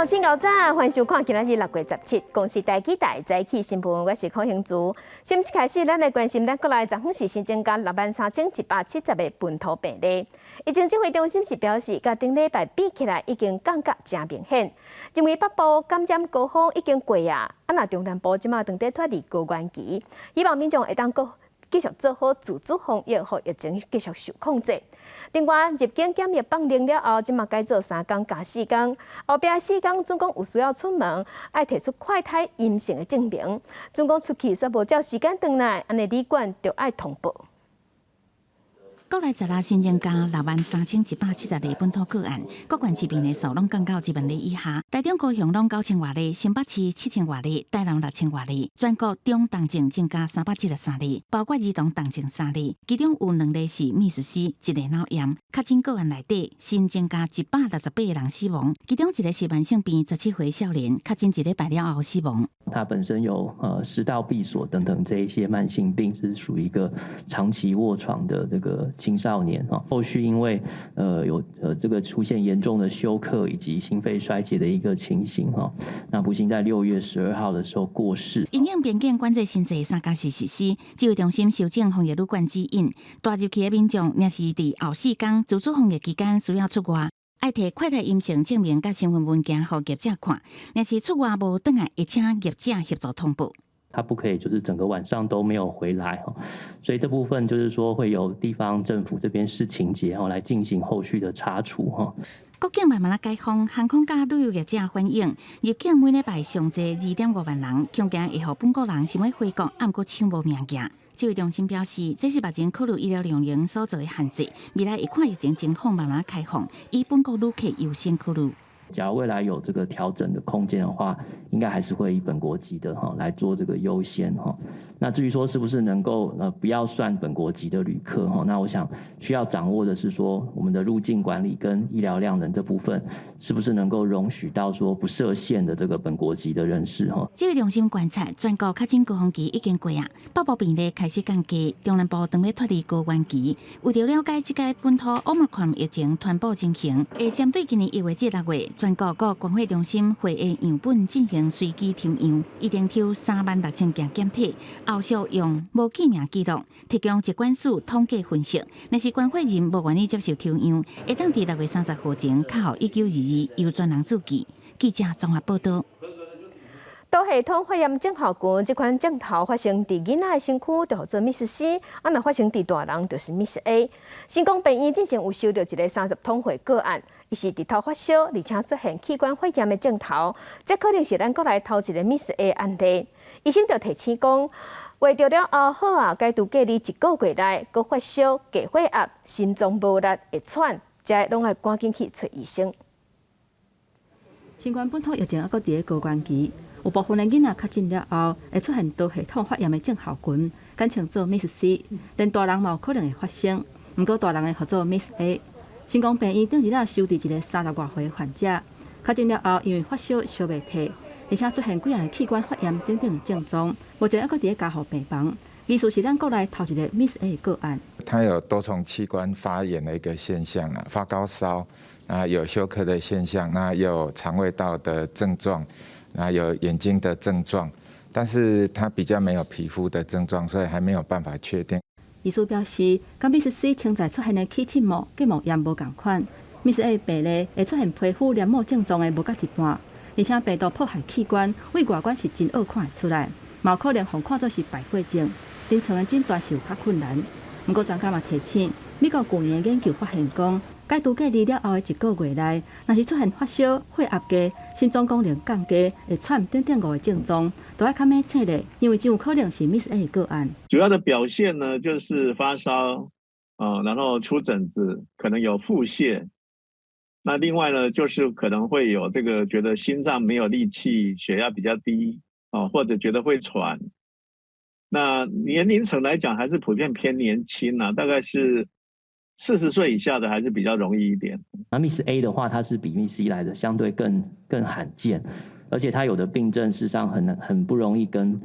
早清早，欢迎收看今仔日6月17，公司台记台早起新闻，我是柯兴珠。先开始，咱来关心咱国内昨昏是新增加63170个本土病例。疫情指挥中心是表示，甲顶礼拜比起来已经降甲真明显。因为北部感染高峰已经过啊，那中南部即马当地脱离高原期，希望民众会当继续做好自主防疫，互疫情继续受控制。另外，入境检疫放零了后，即马改做3天加4天，后壁4天总共有需要出门，爱提出快筛阴性的证明。总共出去却无照时间回来，安尼旅馆就爱通报。国内10日新增加63170例本土个案，各县市病例数拢降到1万例以下。台中、高雄拢9000外例，新北市7000外例，台南6000外例。全国中重症增加373例，包括儿童重症3例，其中有2例是密斯西，1例脑炎。确诊个案内底新增加168个人死亡，其中1个是慢性病17岁少年，确诊1礼拜了后死亡。他本身有食道闭锁等等这一些慢性病，是属于一个长期卧床的这个青少年啊。后续因为有这个出现严重的休克以及心肺衰竭的一个情形哈，那不幸在6月12号的时候过世。因应边境管制新制3加4实施，指挥中心修正防疫旅馆指引，大入期的民众若是伫后4天自主防疫期间需要出外，爱摕快筛阴性证明甲身份文件互业者看，若是出外无转来，会请业者协助通报。他不可以就是整个晚上都没有回来哈，所以这部分就是说会由地方政府这边视情节来进行后续的查处哈。国境慢慢啊解封，航空甲旅游业者反映，入境每礼拜上济2.5万人，恐惊会互本国人想要回国，毋过抢无命件。指挥中心表示，这是目前考虑医疗量能所做的限制，未来会看疫情情况慢慢开放，以本国旅客优先考虑。假如未来有这个调整的空间的话，应该还是会以本国籍的来做这个优先哈。那至于说是不是能够不要算本国籍的旅客哈，那我想需要掌握的是说我们的入境管理跟医疗量能这部分是不是能够容许到说不设限的这个本国籍的人士哈。指挥中心观察，全国确诊高峰期已经过啊，北部病例开始降低，中南部当要脱离高原期。为了了解这个本土 Omicron 疫情传播情形，会针对今年1月至6月。全国各关会中心会议样本进行随机抽样，一定抽36000件检体，后续用无记名记录提供疾管署统计分析。若是关会人无愿意接受抽样，会当伫6月30号前卡号1922由专人注记。记者综合报道。多系统发炎症候群，这款症头发生伫囡仔的身躯，就叫做 Miss C； 若发生伫大人，就是 Miss A。成功病院之前有收到一个30通岁个案，伊是直头发烧，而且出现器官发炎的症头，这可能是咱国内头一个 Miss A 案例。医生就提醒讲，画着了后好啊，该拄隔离1个月内，佮发烧、低血压、心脏无力、会喘，才拢爱赶紧去找医生。新冠本土疫情还佫伫咧高原期。有部分的囡仔确诊了后，会出现多系统发炎的症候群，简称做 Miss C， 连大人嘛有可能会发生。不过大人的叫做 Miss A。成功病院顶日仔收治一个30多岁患者，确诊了后，因为发烧烧袂退，而且出现几样器官发炎等等的症状，目前还佫伫咧加护病房。疑似是咱国内头一个 Miss A 个案。他有多重器官发炎的一个现象啊，发高烧，有休克的现象，有肠胃道的症状。有眼睛的症状，但是他比较没有皮肤的症状，所以还没有办法确定。医师表示，甲 Miss C 清在出现的气浸膜、结膜炎无共款 ，Miss A 病例会出现皮肤黏膜症状的无甲一半，而且病毒破坏器官，为外观是真好看会出来，嘛可能互看作是败血症，临床的诊断是有较困难。不过专家嘛提醒，美国去年的研究发现讲，该拄隔离了后的1个月内，若是出现发烧、血压低、心脏功能降低、会喘等5个症状，都要较免测的，因为真有可能是 Miss A 个案。主要的表现呢，就是发烧，然后出疹子，可能有腹泻。那另外呢，就是可能会有这个觉得心脏没有力气，血压比较低，或者觉得会喘。那年龄层来讲，还是普遍偏年轻啊，大概是40岁以下的还是比较容易一点。那 Miss A 的话，它是比 Miss C 来的相对更罕见，而且它有的病症事实上很不容易跟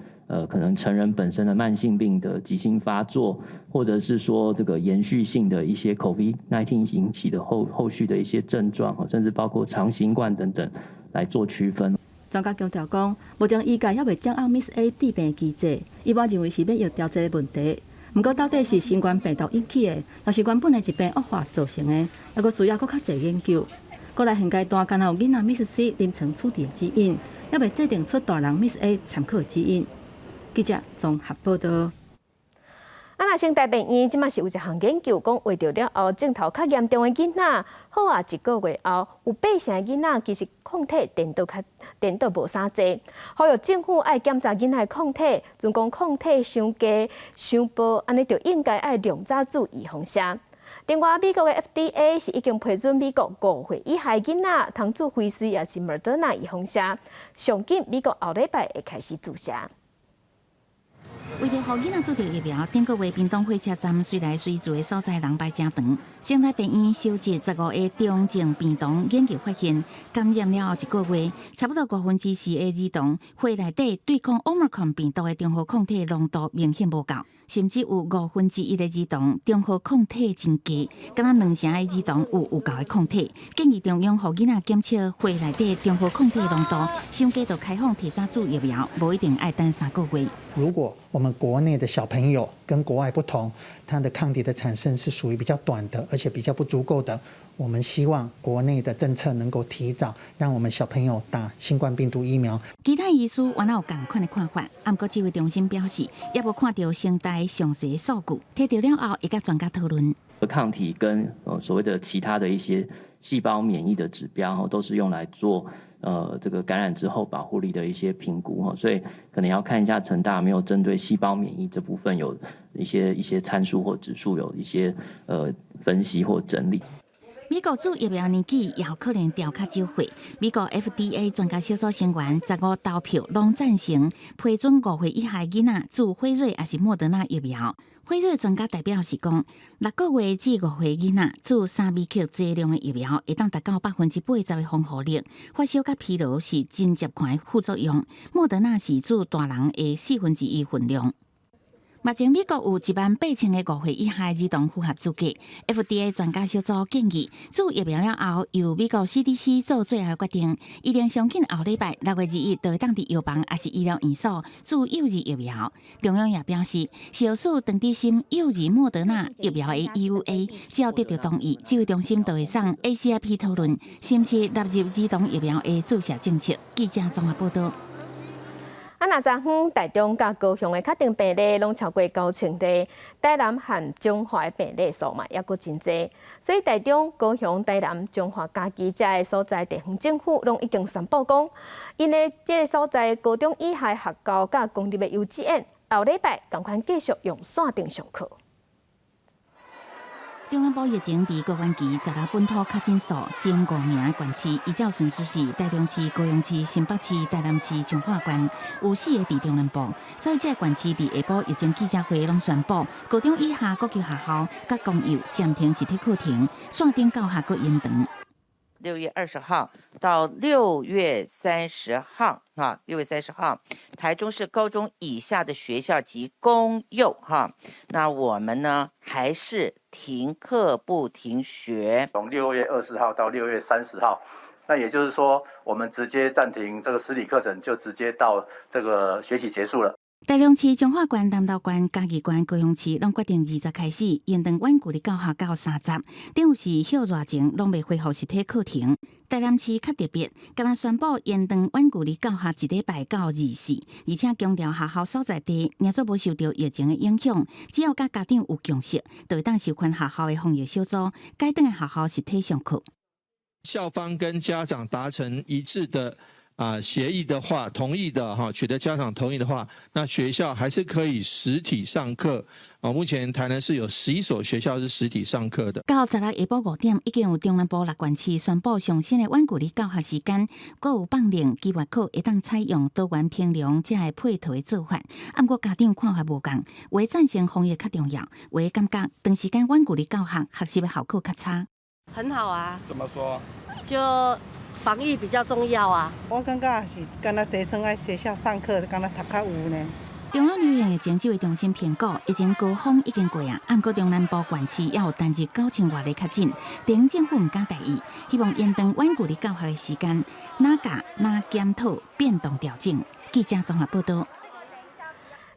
可能成人本身的慢性病的急性发作，或者是说这个延续性的一些 COVID-19 引起的后续的一些症状，甚至包括肠新冠等等，来做区分。专家强调讲，目前医界还未掌握 Miss A 致病机制，一般认为是免疫调节的问题。不过，到底是新冠病毒引起的，还是原本的疾病恶化造成的，还佫需要佫较侪研究。过来现阶段，敢有囡仔 Miss C 临床处理的基因，还未制定出大人 Miss A 参考的基因。记者综合报道。那成大病院即马是有一项研究讲，为着了后镜头较严重的囡仔，好啊1个月后有8成的囡仔其实抗体电到无啥济，呼吁政府爱检查囡仔的抗体，如讲抗体伤低、伤薄，安尼就应该爱量早注预防射。另外，美国的 FDA 是已经批准美国5岁以下囡仔通注辉瑞也是 Moderna 预防射，上紧美国后礼拜会开始注射。为了让囡仔注射疫苗，顶个月屏东火车站随来随住的所在人排真长。成大病院收集15个中症病童研究发现，感染了后1个月，差不多4%的儿童血内底对抗 Omicron 病毒的中和抗体浓度明显无够，甚至有1/5的儿童中和抗体真低，敢若2成的儿童有够的抗体。建议中央让囡仔检测血内底中和抗体浓度，上加就开放提早注疫苗，无一定要等3个月。如果我们国内的小朋友跟国外不同，它的抗体的产生是属于比较短的，而且比较不足够的。我们希望国内的政策能够提早让我们小朋友打新冠病毒疫苗。其他医师原来有同款的看法，不过指挥中心表示，也无看到成大详细的数据，摕到了后会甲专家讨论。抗体跟所谓的其他的一些细胞免疫的指标，都是用来做这个感染之后保护力的一些评估，所以可能要看一下成大有没有针对细胞免疫这部分有一些参数或指数有一些分析或整理。美国注疫苗年纪也有可能调较少岁。美国 FDA 专家小组成员15投票拢赞成批准5岁以下囡仔注辉瑞还是莫德纳疫苗。辉瑞专家代表是讲，6个月至5岁囡仔注3米克剂量的疫苗，会当达到80%的防护力。发烧甲疲劳是真接款的副作用。莫德纳是注大人的1/4份量。目前美国有18000个5岁以下儿童符合资格。FDA 专家小组建议，注疫苗了后，由美国 CDC 做最后决定，一定上紧后礼拜6月2日就会当伫药房还是医疗院所注幼儿疫苗。中央也表示，小数长底心幼儿莫德纳疫苗的 EUA 只要得到同意，指挥中心就会送 ACIP 讨论，是不是纳入儿童疫苗的注射政策。记者综合报道。那昨昏台中甲高雄的确定病例拢超过9000例，台南和中华的病例数嘛也阁真侪，所以台中、高雄、台南、中华家己遮的所在地方政府拢已经宣布讲，因的这个所在高中以下学校甲公立的幼稚园，后礼拜同款继续用线顶上课。中南部疫情伫高原期16本土确诊数前5名的县市，依照顺序是台中市、高雄市、新北市、台南市、彰化县，有4个伫中南部。所以这个县市伫下晡疫情记者会拢宣布，高中以下国旗学校甲公幼暂停实体课程，线顶教学阁延长。6月20号到6月30号，6月30号，台中市高中以下的学校及公幼那我们呢还是停课不停学。从6月20号到6月30号，那也就是说，我们直接暂停这个实体课程，就直接到这个学期结束了。台中市、彰化县、南投县、嘉义县、高雄市拢决定20开始延长远距离教学到30，等于是休热前拢未恢复实体课程。台南市较特别，敢若宣布延长远距离教学1礼拜到24，而且强调学校所在地若做无受到疫情的影响，只要甲家长有共识，就会当授权学校的防疫小组改等的学校实体上课。校方跟家长达成一致的协议的话，同意的取得家长同意的话，那学校还是可以实体上课。目前台南市有11所学校是实体上课的。到16下晡5点，已经有中南部6县市宣布上新的远距离教学时间，阁有放令基月课会当采用多元评量这个配套的做法。不过家长看法无同，有的赞成防疫较重要，有的感觉长时间远距离教学学习的效果较差。很好啊。怎么说？就防疫比较重要啊！我感觉是敢若学生在学校上课，敢若读较有呢。中央流行疫情指挥中心评估，疫情高峰已经过啊，不过中南部县市也有单日9000外例确诊，等政府唔敢大意，希望延长远距离教学的时间，哪教哪检讨变动调整。记者综合报道。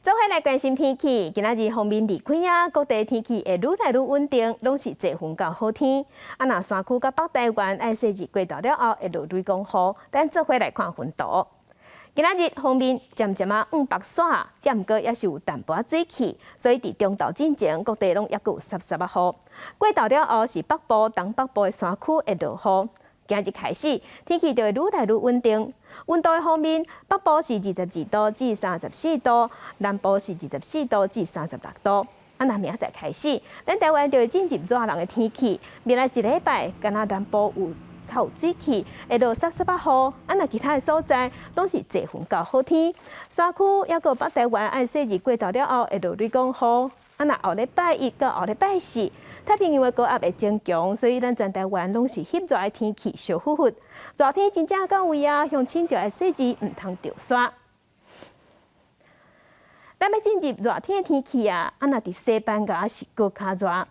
做伙来关心天气，今仔日方面离开啊，各地天气会愈来愈稳定，拢是侪云到好天。啊，若山区甲北台湾爱细日过到了后，会落雷公雨。咱做伙来看云图。今仔日方面渐渐啊北煞，但毋过也是有淡薄仔水汽，所以伫中昼之前，各地拢抑佫有湿湿啊雨。过到了后是北部、东北部的山区会落雨。今日开始，天气就会愈来愈稳定。温度方面，北部是22度至34度，南部是24度至36度。啊，那明仔载开始，咱台湾就会进入热人的天气。未来一礼拜，敢若南部有水汽，会落湿湿啊雨。啊，那其他的所在拢是侪云到好天。山区抑个北台湾爱细日过到了后，会落雷公雨。啊，那后礼拜一到后礼拜四。太平洋的高压会增强，所以咱全台湾拢是翕热的天气，小呼呼。热天真正到位啊，乡亲就要细致，唔通掉沙。咱要进入热天的天气啊，啊那伫西班牙是搁较热。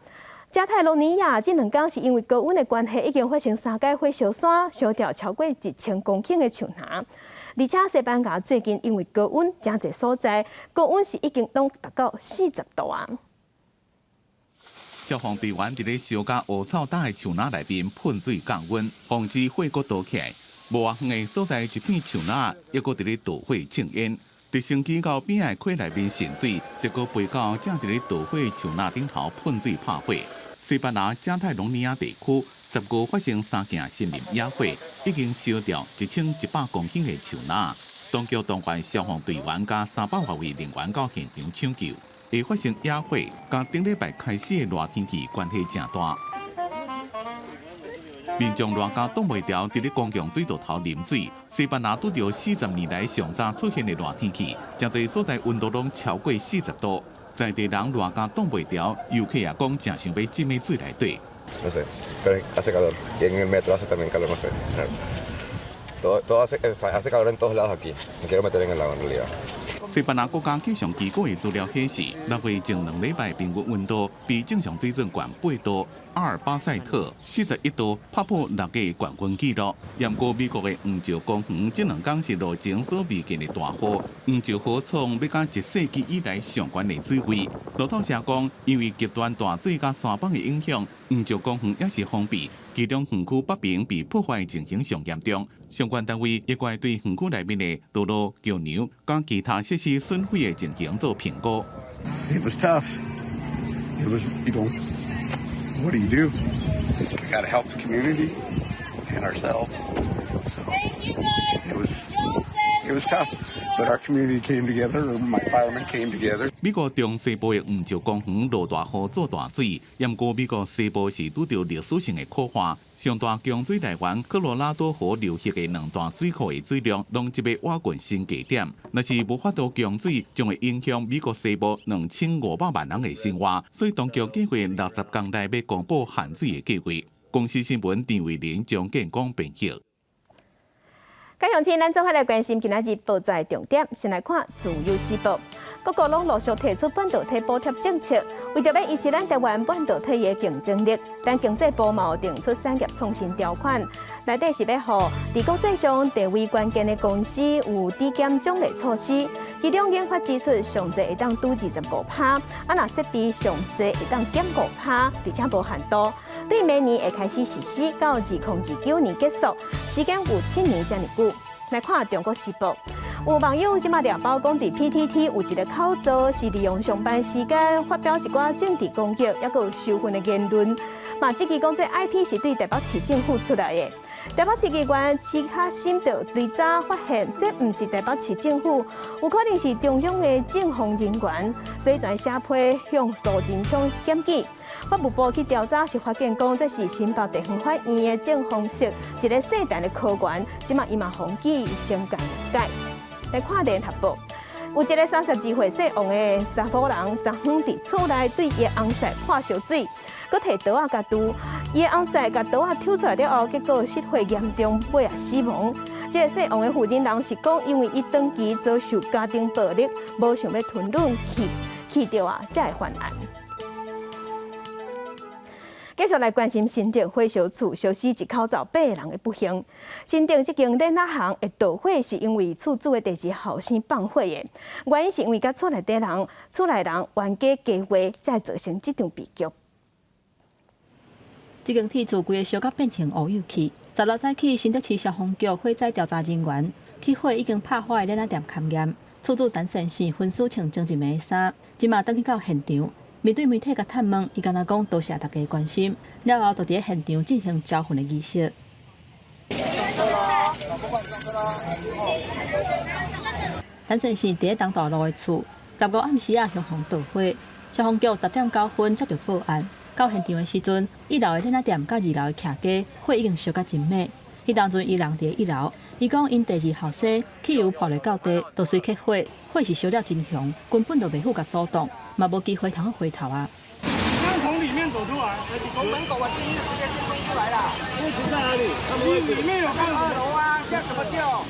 加泰罗尼亚这2天是因为高温的关系，已经发生3届火烧山，烧掉超过1000公顷的树林。而且西班牙最近因为高温，真侪所在高温是已经拢达到40度啊。消防队员伫咧烧甲乌草搭的树林内面喷水降温，防止火锅倒起来。无远远的所在，一片树林抑搁伫咧导火禁烟。直升机到边仔溪内面渗水，结果飞到正伫咧导火树林顶头喷水拍火。西班牙加泰隆尼亚地区15发生3件森林野火，已经烧掉1100公顷的树林。当局动员消防队员加300多位人员到现场抢救。会发生野火，甲顶礼拜开始的热天气关系正大。民众热甲挡袂牢，伫咧公共水道头啉水。西班牙拄着40年来上早出现的热天气，真侪所在温度拢超过40度。在地人热甲挡袂牢，游客也讲正想要浸喺水内底。No sé, pero hace calor. Y en el metro hace también calor, no sé. Todo hace calor en todos lados aquí. Me quiero meter en el lago en realidad. 西班牙国家气象机构的资料显示，6月前2礼拜平均温度比正常水准悬8度。阿尔巴塞特41度，拍破6月冠军纪录。不过美国的黄石公园这2天是路前所未见的大雨，黄石河创要甲1世纪以来上悬的水位。路透社讲，因为极端大水甲山崩的影响，黄石公园也是封闭。其中园区北边被破坏情形上严重，相关单位也怪对园区内面的道路、桥梁、甲其他设施损毁的情形做评估。It was tough. It was, what do you do? We got to help the community and ourselves. So it was tough, but our community came together. My firemen came together. 美国中西部的黄石公园落大雨做大水，不过美国西部是拄到历史性的酷化。上大江水来源科罗拉多河流域的2大水库的水量，拢即要挖掘新低点。若是无法度降水，将会影响美国西部2500万人的生活。所以当局计划60天内要公布限水的计划。公司新闻陈伟玲将建讲编辑。各乡亲，咱做伙来关心今仔日报纸重点。先来看《自由时报》，各国拢陆续提出半导体补贴政策，为着要维持咱台湾半导体的竞争力，但经济部嘛有定出产业创新条款，内底是要互伫国际上地位关键的公司有抵减奖励措施，其中研发支出上侪会当拄25%，啊若设备上侪会当减5%，而且无限度。对明年会开始实施，到2029年结束，时间有7年这么久。来看《中国时报》，有网友即马抓包讲，伫 PTT 有一个口罩是利用上班时间发表一寡政治攻击，也有羞愤的言论。嘛，即期讲这 IP 是对台北市政府出来的。台北市议员齐卡森就最早发现，这毋是台北市政府，有可能是中央的政风人员，所以全社批向苏贞昌检举。法务部去调查，是发现讲这是新北地方法院的正方式，一个世代的科员，即马伊嘛防止相干误解。来看联合报，有一个32岁姓王的查甫人，昨昏伫厝内对伊的翁婿泼烧水，佮摕刀甲拄，伊的翁婿甲刀抽出来了后，结果失血严重，尾也死亡。这个姓王的负责人是讲，因为伊长期遭受家庭暴力，无想要吞忍去掉才会犯案。继续来关心新店火烧厝烧死一口罩8个人的不幸。新店这间冷仔行的导火是因为厝主的第二后生放火的，原因是因为甲厝内人冤家家伙，才会造成这场悲剧。这间铁厝规个烧甲变成乌有去。16早起，新德市消防局火灾调查人员去火已经拍火的冷仔店勘验，厝主陈先生分尸穿种一枚衫，即马登去到现场。面对媒体甲探问，伊敢若讲多谢大家关心，了后就伫现场进行交魂的仪式。陈先生伫东大路的厝，15暗时向风导火，消防局10点9分接到报案，到现场的时阵，1楼的冷仔店甲2楼的徛家火已经烧甲真灭。迄当阵伊人伫1楼，伊讲因第二后生汽油泼落到地，就随起火，火是烧了真凶，根本就袂赴甲阻挡。嘛无机会通回头啊！刚从里面走出来，从门口直接冲出来了。位置在哪里？里面有看2楼啊，吓什么叫？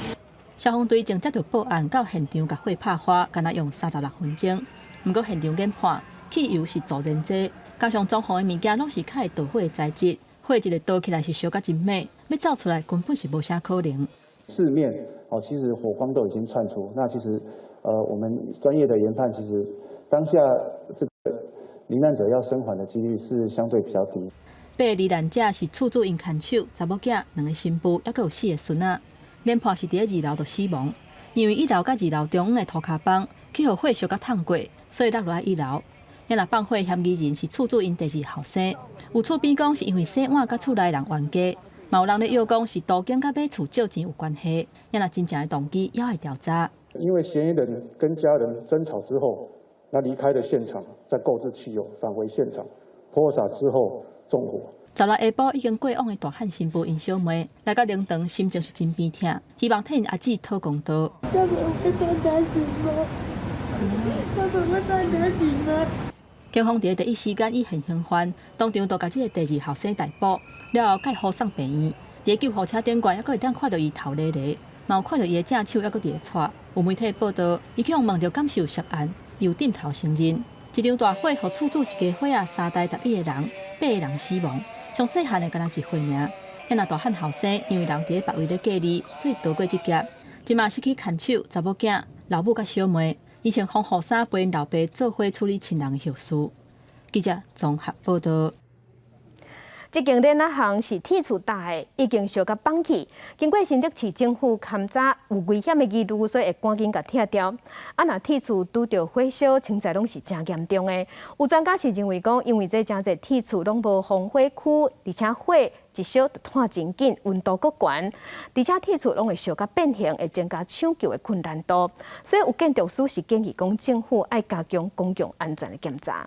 消防队正接到报案，到现场甲火拍花，敢若用36分钟。不过现场研判，汽油是助燃剂，加上装潢的物件拢是较会导火的材质，火一个倒起来是烧甲真灭，要走出来根本是无啥可能。四面其实火光都已经窜出，那其实我们专业的研判，其实。当下这个罹难者要生还的几率是相对比较低。8个罹难者是厝主因牵手、查某囝、2个新妇，还佫有4个孙仔。研判是伫2楼就死亡，因为1楼甲2楼中央的涂骹板去互火烧甲烫过，所以落来1楼。因若放火嫌疑人是厝主因第2后生，有厝边讲是因为洗碗甲厝内人冤家，嘛有人咧诱讲是途经甲买厝借钱有关系。因若真正的动机也要调查。因为嫌疑人跟家人争吵之后。那离开了现场，再购置汽油返回现场，泼洒之后纵火。昨日下晡已经过往的大汉新妇因小妹来到灵堂，心情是真悲痛，希望替因阿姊讨公道。警方伫第一时间以现行犯，当场就把这个第2后生逮捕，了后介护送病院。伫救护车顶悬，还佫会当看到伊头咧咧，嘛有看到伊的正手，还佫伫咧喘。有媒体报道，伊去互问到感受涉案。又点头承认，一场大火，互厝主一家伙3代11个人，8个人死亡，上细汉的敢若1岁尔。迄若大汉后生，因为人伫别位咧隔离，所以逃过这劫。即马失去牵手、查某囝、老母甲小妹，以前防护衫陪因老爸做伙处理亲人的后事。记者综合报道。这间冷仔行是铁厝搭的，已经烧甲放弃。经过新德市政府勘查有危险的疑虑，所以会赶紧甲拆掉。若铁厝拄着火烧，情势拢是真严重的。有专家是认为讲，因为这真侪铁厝拢无防火区，而且火一烧就炭真紧，温度阁悬，而且铁厝拢会烧甲变形，会增加抢救的困难度。所以有建筑师是建议讲，政府爱加强公共安全的检查。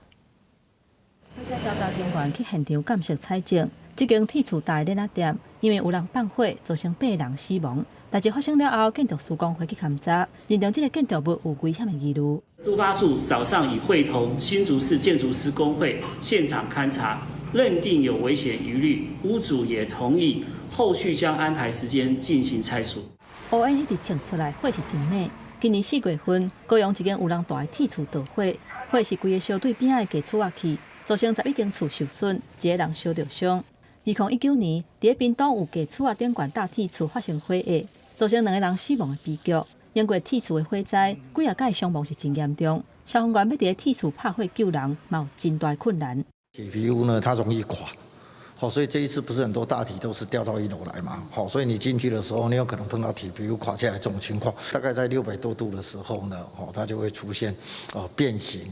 火灾调查人员去现场监视采证，这间铁厝大冷仔店因为有人放火，造成8人死亡。代志发生了后，建筑施工会去勘查，认定这个建筑物有危险的疑虑。都发处早上已会同新竹市建筑师工会现场勘查，认定有危险疑虑，屋主也同意，后续将安排时间进行拆除。乌烟一直冲出来，火是真猛。今年4月份，高雄一间有人大的铁厝着火，火是规个烧对边仔的家厝啊去。造成11间厝受损，1个人烧着伤。2019年，伫屏东有家厝啊顶悬大铁厝发生火灾，造成2个人死亡的悲剧。因过铁厝的火灾，几啊届伤亡是真严重。消防员要伫铁厝拍火救人，嘛有真大困难。铁皮屋呢，它容易垮，所以这一次不是很多大体都是掉到1楼来嘛，所以你进去的时候，你有可能碰到铁皮屋垮下来这种情况。大概在600多度的时候呢，它就会出现变形。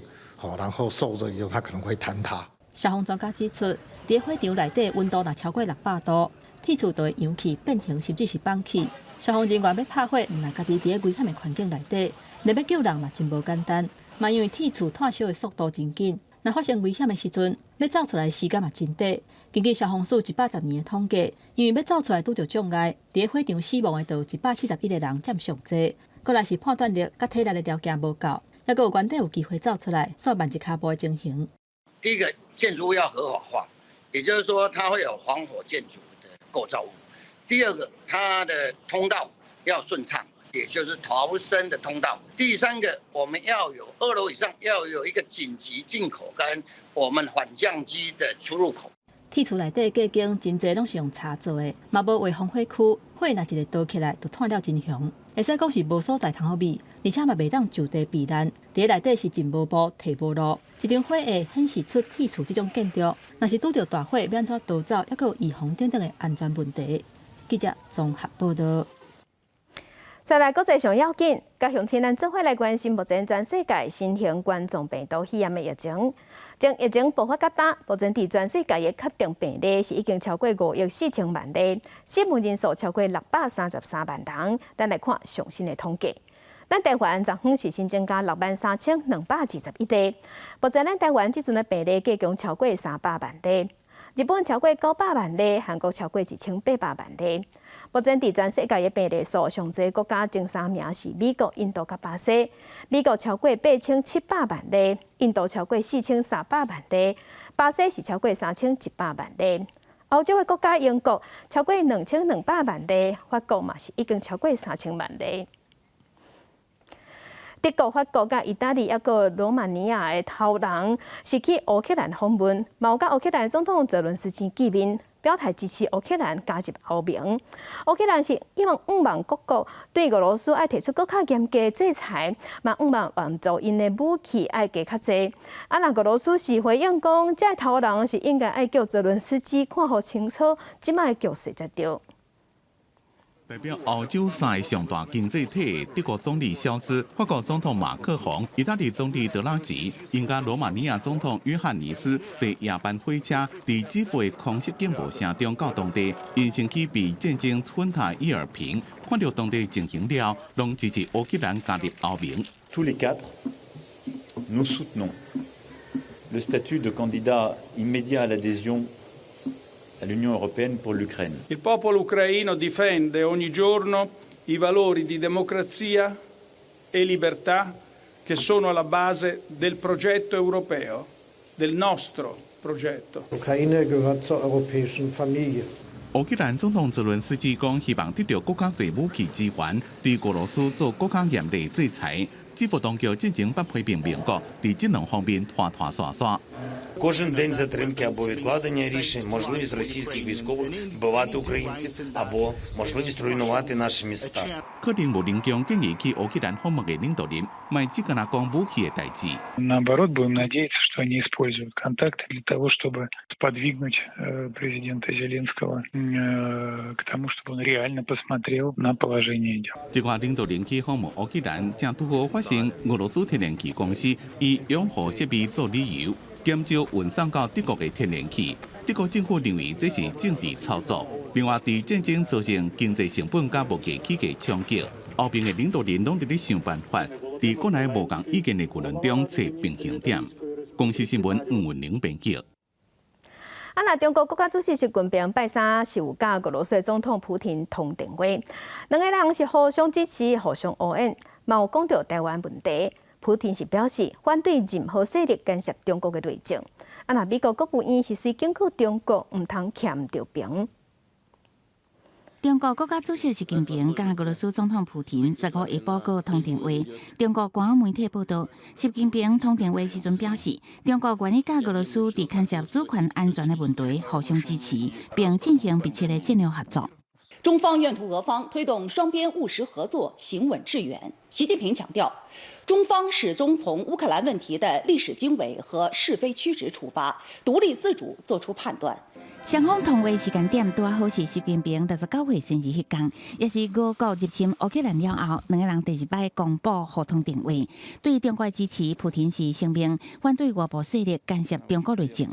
然后受热以后，它可能会坍塌。消防专家指出，伫火场内底温度若超过600度，铁厝就会扬起、变形，甚至是放气。消防人员要拍火，毋但家己伫危险的环境内底，要救人嘛真无简单。嘛因为铁厝炭烧的速度真紧，若发生危险的时阵，要走出来的时间嘛真短。根据消防署110年的统计，因为要走出来拄着障碍，伫火场死亡的就有171个人占上济。过来是判断力甲体力的条件无够。还有原底有机会造出来，算慢一卡步的情形。第一个，建筑物要合法化，也就是说它会有防火建筑的构造物。第二个，它的通道要顺畅，也就是逃生的通道。第三个，我们要有2楼以上要有一个紧急进口跟我们缓降机的出入口。铁厝内底隔间真侪拢是用柴做的，嘛无围防火区，火若一个倒起来，就炭了真凶。会使讲是无所在通好避，而且嘛袂当就地避难。伫内底是进无步、退无路，一张火会显示出铁厝这种建筑，若是拄着大火，免怎逃走，还有预防等等的安全问题。记者综合报道。再来，国际上要紧，甲乡亲咱做伙来关心目前全世界新型冠状病毒肺炎的疫情。从疫情爆发到今，目前伫全世界的确定病例是已经超过5亿4千万例，死亡人数超过633万人。咱来看最新的统计。咱台湾昨昏是新增加63221例，目前咱台湾即阵的病例计共超过300万例，日本超过900万例，韩国超过1800万例。目前伫全世界的病例数上侪国家前3名是美国、印度甲巴西。美国超过8700万例，印度超过4300万例，巴西是超过3100万例。欧洲的国家英国超过2200万例，法国嘛是已经超过3000万例。德国、法国、甲意大利还有罗马尼亚的头人是去乌克兰访问，嘛有甲乌克兰总统泽伦斯基见面，表态支持乌克兰加入欧盟。乌克兰是希望5万各国对俄罗斯爱提出更较严格制裁，嘛5万援助因的武器爱加较济。啊，若俄罗斯是回应讲，这头人是应该爱叫泽伦斯基看好清楚即摆局势才对。代表欧洲3上大经济体德国总理肖兹、法国总统马克宏、意大利总理德拉吉，因甲罗马尼亚总统约翰尼斯坐夜班火车，伫基辅的空袭警报声中到当地，因身躯被战争吞塌伊尔平，看到当地情形了，拢支持乌克兰加入欧盟。Tous les 4, nous soutenons le statut de candidat immédiat à l'adhésion all'Unione Europea per l'Ucraine. Il popolo ucraino difende ogni giorno i valori di democrazia e libertà che sono alla base del progetto europeo, del nostro progetto. Ukraine gehört zur europäischen Familie. 乌克兰总统泽伦斯基讲，希望得到国家级武器支援，对俄罗斯做更加严厉制裁。基辅当局进行不批评美国，在这两方面拖拖刷刷。Кожен день затримки або відкладення рішень, можливість російських військових вбивати українців або можливість руйнувати наші міста. 克林姆林宫建议去乌克兰访问的领导人，卖只跟他讲武器的代志。Наоборот, будем надеяться, что они используют контакты для того, чтобы сподвигнуть президента Зеленского к тому, чтобы он реально посмотрел на положение дел. 这个领导人去访问乌克兰，正拄好发生俄罗斯天然气公司以拥护设备做理由，减少运送到德国的天然气。德国政府认为这是政治操作。另外，在战争造成经济成本甲物价起价冲击，欧盟的领导人拢伫咧想办法，在国内无共意见的舆论中找平衡点。公司新闻黄文玲编辑。那中国国家主席习近平拜三是有甲俄罗斯总统普丁通电话，两个人是互相支持、互相応援，嘛有讲到台湾问题。普丁是表示反对任何势力干涉中国的内政。那美国国务院是随警告中国唔通欠着平。中国国家主席习近平甲俄罗斯总统普京15下晡过通电话。中国官方媒体报道，习近平通电话时阵表示，中国愿意甲俄罗斯伫牵涉主权安全的问题互相支持，并进行密切的战略合作。中方愿同俄方推动双边务实合作行稳致远。习近平强调，中方始终从乌克兰问题的历史经纬和是非曲直出发，独立自主作出判断。双方通话时间点拄好是习近平69岁生日迄天，也是俄国入侵乌克兰了后，两个人第2摆公布互通电话。对中国支持，普京是声明反对外部势力干涉中国内政。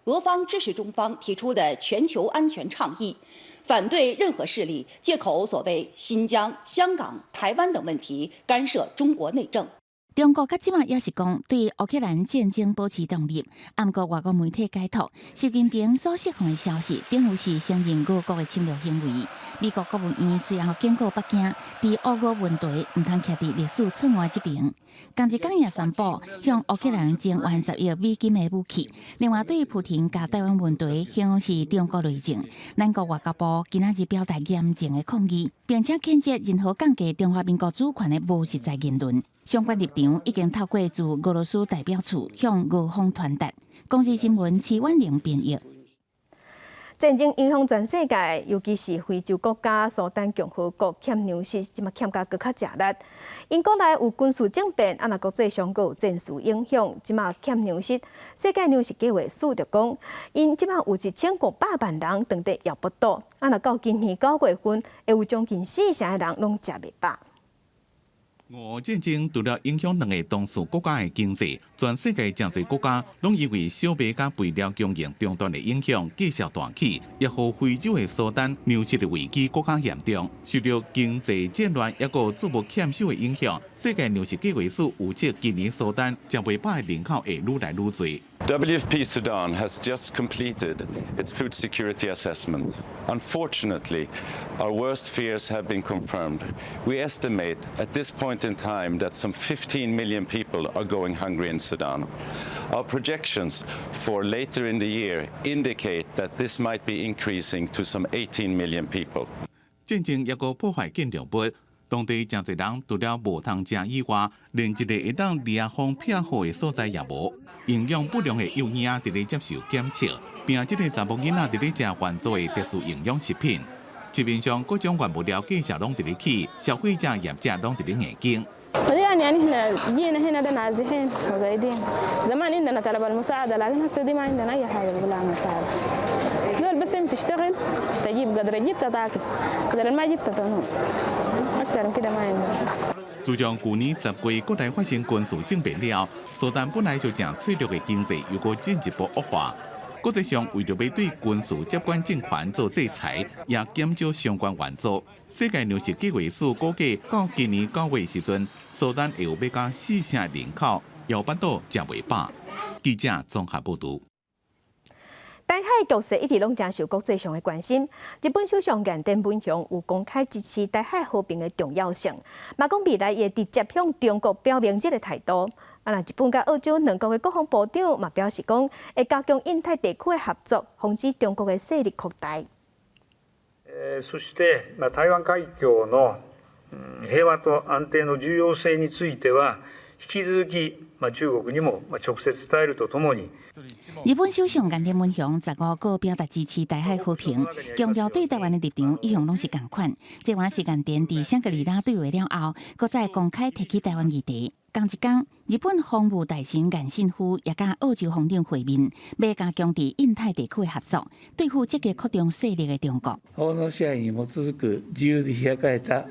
俄方支持中方提出的全球安全倡议，反对任何势力借口所谓新疆、香港、台湾等问题干涉中国内政。中国甲即马也是讲对乌克兰战争保持中立，不过外国媒体解读，习近平所释放的消息，等于是承认俄国的侵略行为。美国国务院虽然警告北京，伫乌俄问题唔通徛伫历史错案这边，同一天也宣布向乌克兰增援10亿美金的武器。另外，对于普廷甲台湾问题，形容是中国内政。咱国外交部今仔日表达严正的抗议，并且谴责任何降低中华民国主权的无实在言论。相关立场已经透过驻俄罗斯代表处向俄方传达。公司新闻齐婉玲编译。战争影响全世界，尤其是非洲国家苏丹共和国欠粮食，即嘛欠甲搁较食力。因国内有军事政变，若国际上搁有战事影响，即嘛欠粮食。世界粮食计划署就讲，因即嘛有1500万人当地要不到，若到今年9月份，会有将近4成的人拢食袂饱。俄战争除了影响两个当事国家的经济，全世界真侪国家拢因为小麦甲肥料供应中断的影响，继续大起，也和非洲的苏丹粮食的危机更加严重。受到经济战乱也个作物欠收的影响，世界粮食计划署预测今年苏丹食袂饱的人口会愈来愈多。WFP Sudan has just completed its food security assessment. Unfortunately, our worst fears have been confirmed. We estimate at this point in time that some 15 million people are going hungry in Sudan. Our projections for later in the year indicate that this might be increasing to some 18 million people. 战争也个破坏建筑物。当地真侪人除了无通食以外，连一个会当遮风避雨的所在也无。营养不良的幼婴伫咧接受检测，并即个查某囡仔伫咧食原做的特殊营养食品。市面上各种原物料价钱拢伫咧起，消费者业者拢伫咧硬惊。يعني احنا جينا هنا ده نازحين وقاعدين زمان عندنا طلب المساعده لكن هسه دي ما عندنا اي حاجه بيقول لها مساعده دول بس انت تشتغل تجيب قدر جبت تاكل قدر ما جبت تنوم اكثر من كده ما عندنا。自从去年10月国内发生军事政变了，苏丹本来就正脆弱的经济又搁进一步恶化。国际上为着要对军事接管政权做制裁，也减少相关援助。世界粮食计划署估计，到今年9月时阵，苏丹会有要到4成人口要巴肚食袂饱。记者综合报道。台海局势一直拢真受国际上的关心。日本首相岸田文雄有公开支持台海和平的重要性，嘛讲未来会直接向中国表明这个态度。啊，日本甲澳洲两国的国防部长嘛表示讲，会加强印太地区的合作，防止中国的势力扩大。そして台湾海峡の平和と安定の重要性については引き続き中国にも直接伝えるとともに。日本首相岸田文雄15号表达支持台海和平，强调对台湾的立场一向拢是同款。这原来是岸田伫香格里拉对话了后，搁再公开提起台湾议题。同一天，日本防务大臣岸信夫也甲澳洲防长会面，要加强伫印太地区的合作，对付积极扩张势力的中国。この支配に基づく自由で開かれた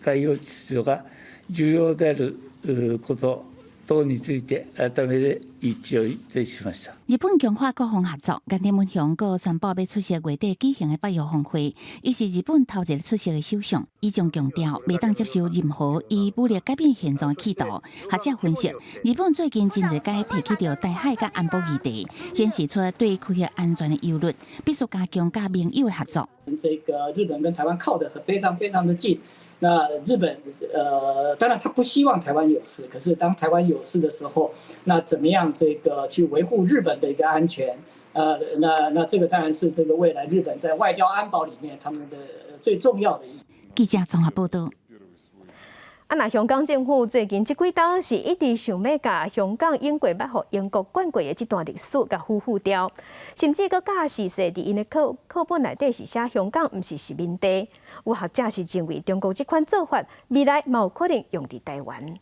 海洋秩序が重要であること等について改めて一致をいたしました。日本强化国防合作，岸田文雄阁宣布要出席月底举行的北约峰会。伊是日本头一个出席的首相，伊将强调未当接受任何以武力改变现状的企图。学者分析，日本最近真侪该提起到台海甲安保议题，显示出对区域安全的忧虑，必须加强甲盟友的合作。这个日本跟台湾靠得非常的近。那日本当然他不希望台湾有事，可是当台湾有事的时候，那怎么样这个去维护日本的一个安全？那这个当然是这个未来日本在外交安保里面他们的最重要的一。记者综合报道。那香港政府最近这几冬是一直想要把香港英国捌互英国管过的这段历史甲恢复掉，甚至搁假释写伫因的课本内底是写香港毋是殖民地。有学者是认为中国这款做法未来嘛有可能用伫台湾。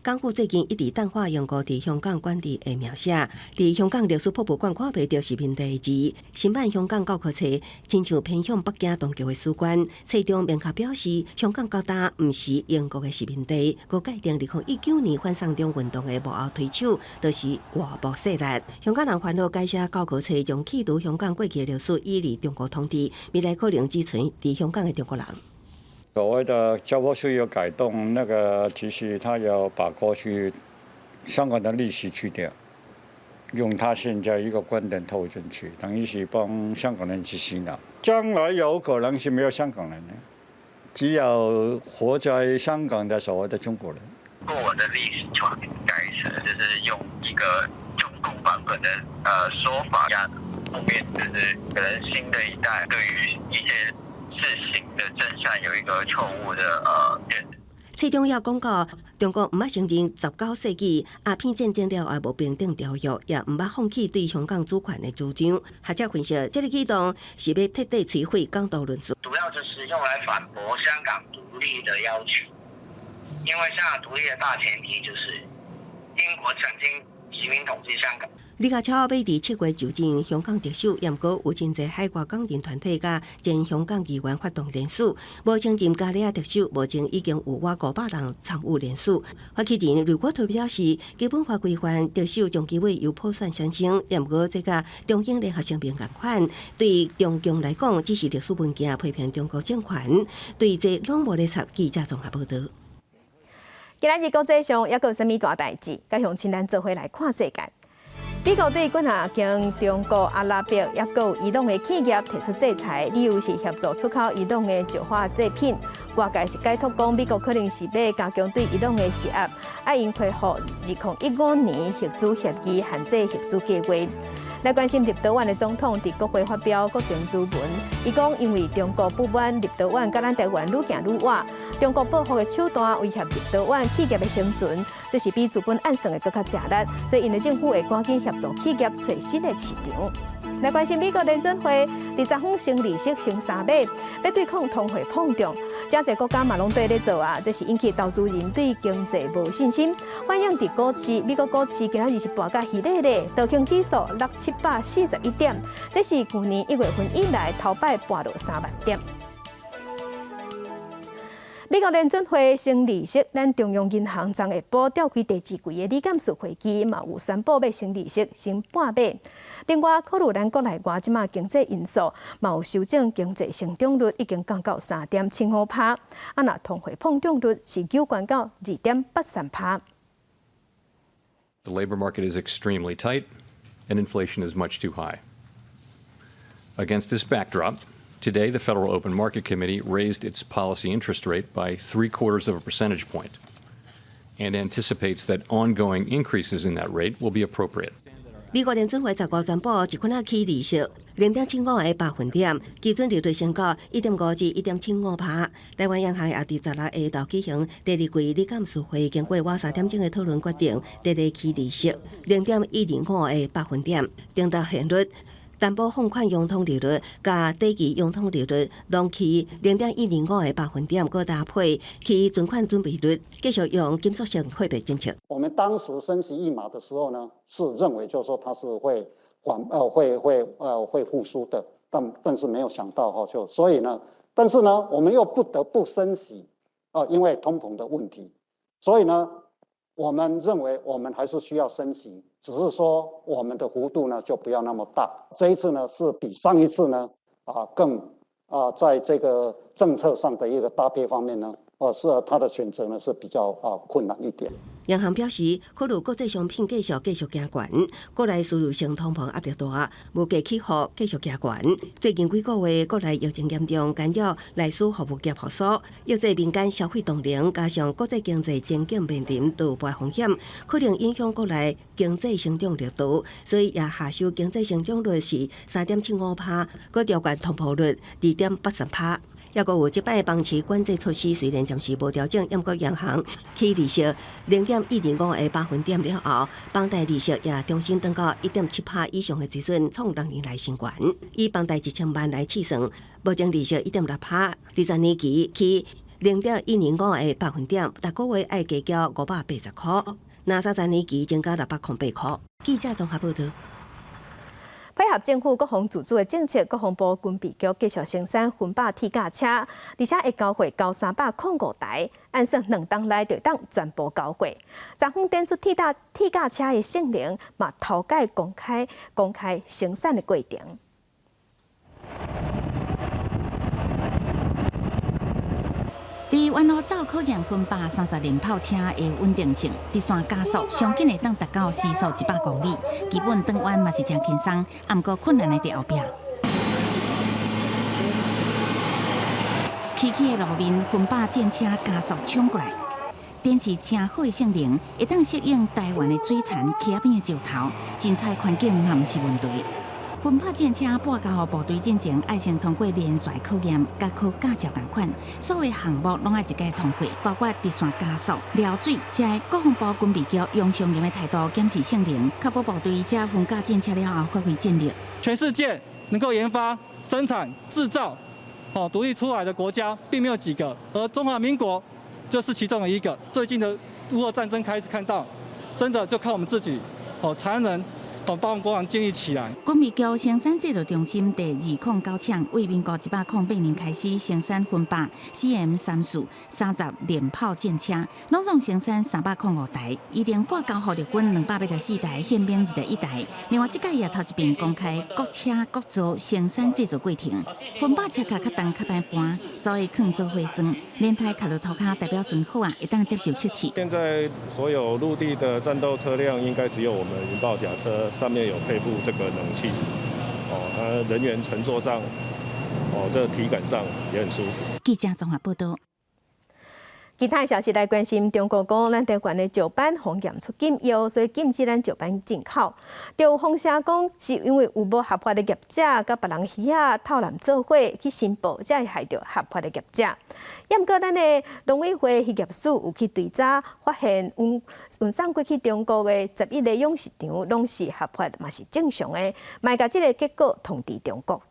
港府最近一直淡化英国伫香港管理的描写，伫香港历史博物馆看袂到殖民地字。新版香港教科册亲像偏向北京当局的史观，册中明确表示香港高达毋是英国的殖民地。佮界定2019年反送中运动的幕后推手，就是外部势力。香港人烦恼改写教科册，将企图香港过去的历史移离中国统治，未来可能只存伫香港的中国人。所谓的交波税有改动，那个其实他要把过去香港的利息去掉，用他现在一个观点投进去，等于是帮香港人去洗脑。将来有可能是没有香港人的，只有活在香港的所谓的中国人。过往的历史重新改成，就是用一个中共版本的说法，后面就是可能新的一代对于一些事情的真相有一个错误的认识。蔡中也讲到，中国毋捌承认19世纪鸦片战争了后无平等条约，也毋捌放弃对香港主权的主张。学者分析，这个举动是要彻底摧毁港独论述，主要就是用来反驳香港独立的要求，因为香港独立的大前提就是英国曾经殖民统治香港。李家超要伫7月就任香港特首，也毋过有真侪海外港人团体甲前香港议员发动联署，无承认加里亚特首，目前已经有约500人参与联署。发起人如果投表示，基本法规范特首将机会由普选产生，也毋过这甲中英联合声明共款，对中共来讲只是历史文件批评中国政权，对这拢无咧插。记者综合报道。今仔日国际上还有啥物大代志？甲乡亲咱做伙来看世界。美国对几下经中国、阿拉伯也有伊朗的企业提出制裁，理由是协助出口伊朗的石化制品。外界是解读讲，美国可能是要加强对伊朗的施压，要因恢复2015年核子协议限制核子计划。来关心立陶宛的总统伫国会发表国情咨文，伊讲因为中国不满立陶宛甲咱台湾愈行愈远，中国报复的手段威胁立陶宛企业的生存，这是比资本暗算的更加吃力，所以因的政府会赶紧协助企业找新的市场。来关心美国联准会20分升利息升3码，要对抗通货膨胀。真侪国家嘛拢对咧做啊，这是引起投资人对经济无信心。反映伫股市，美国股市今仔日是跌甲稀咧咧，道琼指数落741点，这是去年1月份以来头摆跌落3万点。美国联准会升利息，咱中央银行昨下晡召开第2季的理监事会议，嘛有宣布要升利息，升半码。另外，考虑咱国内外即马经济因素，嘛有修正经济成长率已经降到3.75%，若通货膨胀率是9降到2.83%。The labor market is extremely tight, and inflation is much too high. Against this backdrop, today the Federal Open Market Committee raised its policy interest rate by 0.75 of a percentage point and anticipates that ongoing increases in that rate will be appropriate. 美国联准会15宣布一款起利息0.75个百分点，基准利率升到1.5至1.75%。台湾央行也伫16下昼举行第2季理监事会，经过约3点钟的讨论，决定第2期利息0.125个百分点，定到现率。担保放款融通利率甲短期融通利率拢起0.125个百分点，搁搭配其存款准备率，继续用紧缩性货币政策。我们当时升息1码的时候呢，是认为就是说它是会复苏的，但是没有想到所以呢，但是呢，我们又不得不升息因为通膨的问题，所以呢，我们认为我们还是需要升息。只是说我们的幅度呢就不要那么大，这一次呢是比上一次呢更在这个政策上的一个搭配方面呢，是他的选择呢是比较困难一点。央行表示，考虑国际商品继续走悬，国内输入性通膨压力大，物价起伏继续加悬。最近几个月，国内疫情严重，干扰内需服务业复苏，抑制民间消费动能，加上国际经济前景面临倒败风险，可能影响国内经济成长力度，所以也下修经济成长率是3.75%，搁调悬通膨率2.83%。也阁有即摆房市管制措施，虽然暂时无调整，也阁央行起利息0.125个百分点了后，房贷利息也重新登到1.7%以上的水准，创6年来新高。以房贷1000万来计算，保证利息1.6%，20年期起0.125个百分点，每个月要加缴580块，那30年期增加608块。记者综合报道。配合政府国防自主的政策，国防部军备局继续生产分把铁甲车，而且会交会交305台，按算2档内就当全部交会。昨昏展出铁甲车的性能，嘛头盖公开生产的过程。沿路走考验分830连炮车的稳定性，直线加速上紧会当达到时速100公里，基本转弯嘛是真轻松，不过困难的在后壁。崎岖的路面，分8战车加速冲过来，真是真好的性能，会当适应台湾的水田、溪边的石头，精彩环境嘛毋是问题。分8战车报交予部队进前，爱先通过连续考验，甲考驾照同款，所有项目拢爱一概通过，包括直线加速、撩水，才会国防部军备局用上严的态度检视性能，确保部队这分8战车了后发挥战力。全世界能够研发、生产、制造。独立出来的国家并没有几个，而中华民国就是其中的一个。最近的乌俄战争开始看到，真的就靠我们自己，才能把我们国防建立起来。军备局生产制度中心第209厂为民国108年开始生产分8 CM34 30连炮战车，拢总生产305台，已经拨交予日军284台，宪兵21台。另外，这届也头一遍公开国车国造生产制作过程。分8车卡较重较歹搬，所以抗做灰砖，连台卡落头卡代表真好啊，会当接受测试。现在所有陆地的战斗车辆，应该只有我们云豹甲车。上面有配附这个冷气，人员乘坐上，这个体感上也很舒服。记者综合报道。其他消息来关心，中国讲咱台湾的石斑风险出禁药，所以禁止咱石斑进口。就有风声讲是因为有无合法的业者甲别人鱼仔偷揽做伙去申报，才会害到合法的业者。也毋过，咱的农委会渔业署有去追查，发现运送过去中国的11个养殖场拢是合法，嘛是正常的，嘛甲这个结果通知中国。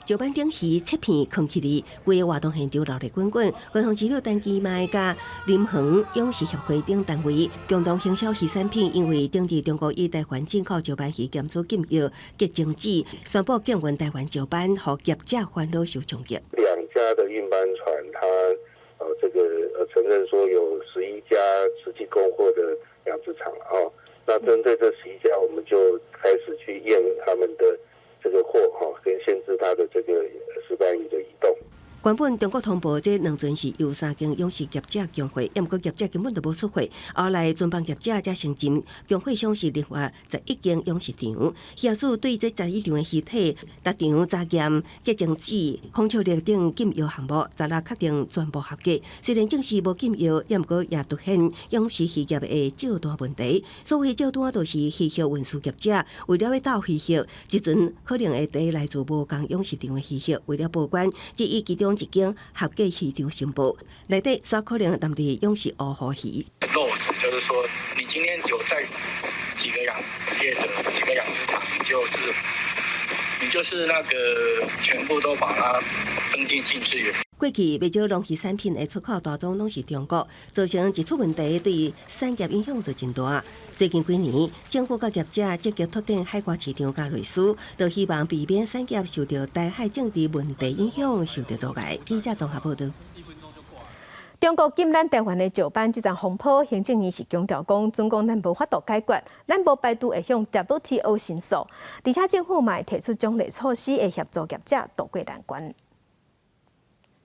石斑顶鱼切片藏起嚟，规个活动现场闹热滚滚。官方资料单机嘛甲林恒养殖协会等单位共同行销鱼产品，因为顶伫中国以台湾进口石斑鱼检出禁药，结chứng止，宣布禁运台湾石斑，互业者烦恼受冲击。2家的运斑船，它承认说有11家实际供货的养殖场那针对这11家，我们就开始去验他们的这个货跟限制它的这个石斑鱼的移动。原本中国通报这两船是由3间养殖业者共会，也毋过业者根本就无出货。后来专帮业者才承认，共会上是另外11间养殖场。业主对这11场的鱼体、逐场查验、结chứng止、空调力等禁药项目，16确定全部合格。虽然证实无禁药，也毋过也凸显养殖渔业的较大问题。所谓较大，就是渔业运输业者为了要斗渔业，一船可能会带来自无共养殖场的渔业，为了报关，只以其中一间合格渔场申报，内底煞可能谈的养殖乌鱼鱼。loss 就是说，你今天有在几个养业者、几个养殖场，你就是那个全部都把它登记进去。过去不少农渔产品的出口大宗拢是中国，造成一出问题，对产业影响就真大。最近几年，政府甲业者积极拓展海外市场甲类似，都希望避免产业受到台海政治问题影响，受到阻碍。记者综合报道。中国禁咱台湾的石斑这场风波，行政院是强调讲，中国咱无法度解决，咱无排除会向 WTO 申诉，而且政府嘛会提出奖励措施，会协助业者渡过难关。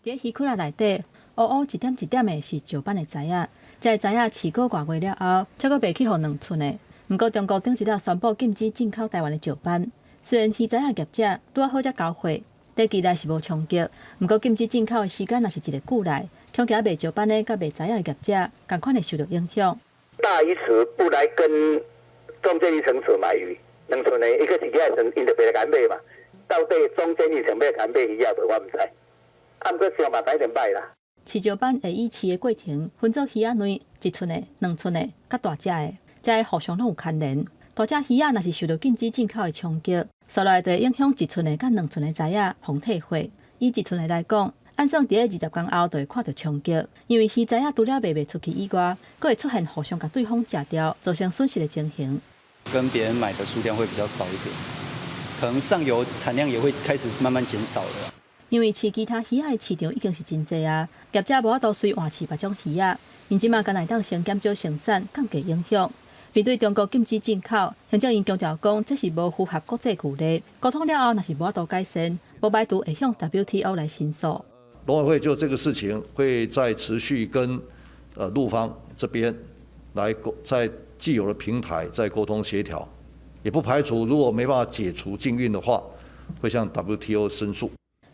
伫鱼窟仔内底，乌乌一点一点的是石斑的材仔，这个材仔饲过偌月了后，才阁卖去互2寸的。不过中国顶一日宣布禁止进口台湾的石斑，虽然鱼材仔业者拄好才交货，短期内是无冲击，不过禁止进口的时间若是一个久来，恐惊卖石斑的甲卖材仔的业者同款会受到影响。大鱼池不来跟中间一层池买鱼，2寸的一个是几层，因就别来买嘛。到底中间一层要敢买鱼也无我唔知。不过想嘛歹点歹啦。饲石斑会以饲的过程分做鱼仔类，1寸的、2寸的，甲大只的，才会互相拢有牵连。大只鱼仔若是受到禁止进口的冲击，所来就会影响1寸的甲2寸的材仔互退货。以1寸的来讲，按算伫咧20天后就会看到冲击，因为鱼材仔除了卖出去以外，佫会出现互相甲对方食掉，造成损失的情形。跟别人买的数量会比较少一点，可能上游产量也会开始慢慢减少了。因为饲其他鱼仔的市场已经是真济啊，业者无法度随换饲别种鱼仔，因即马敢来当先减少生产，降低影响。面对中国禁止进口，行政院强调讲，这是无符合国际규例，沟通了后，若是无法度改善，无排除会向 WTO 来申诉。农委会就这个事情会再持续跟陆方这边来在既有的平台再沟通协调，也不排除如果没办法解除禁运的话，会向 WTO 申诉。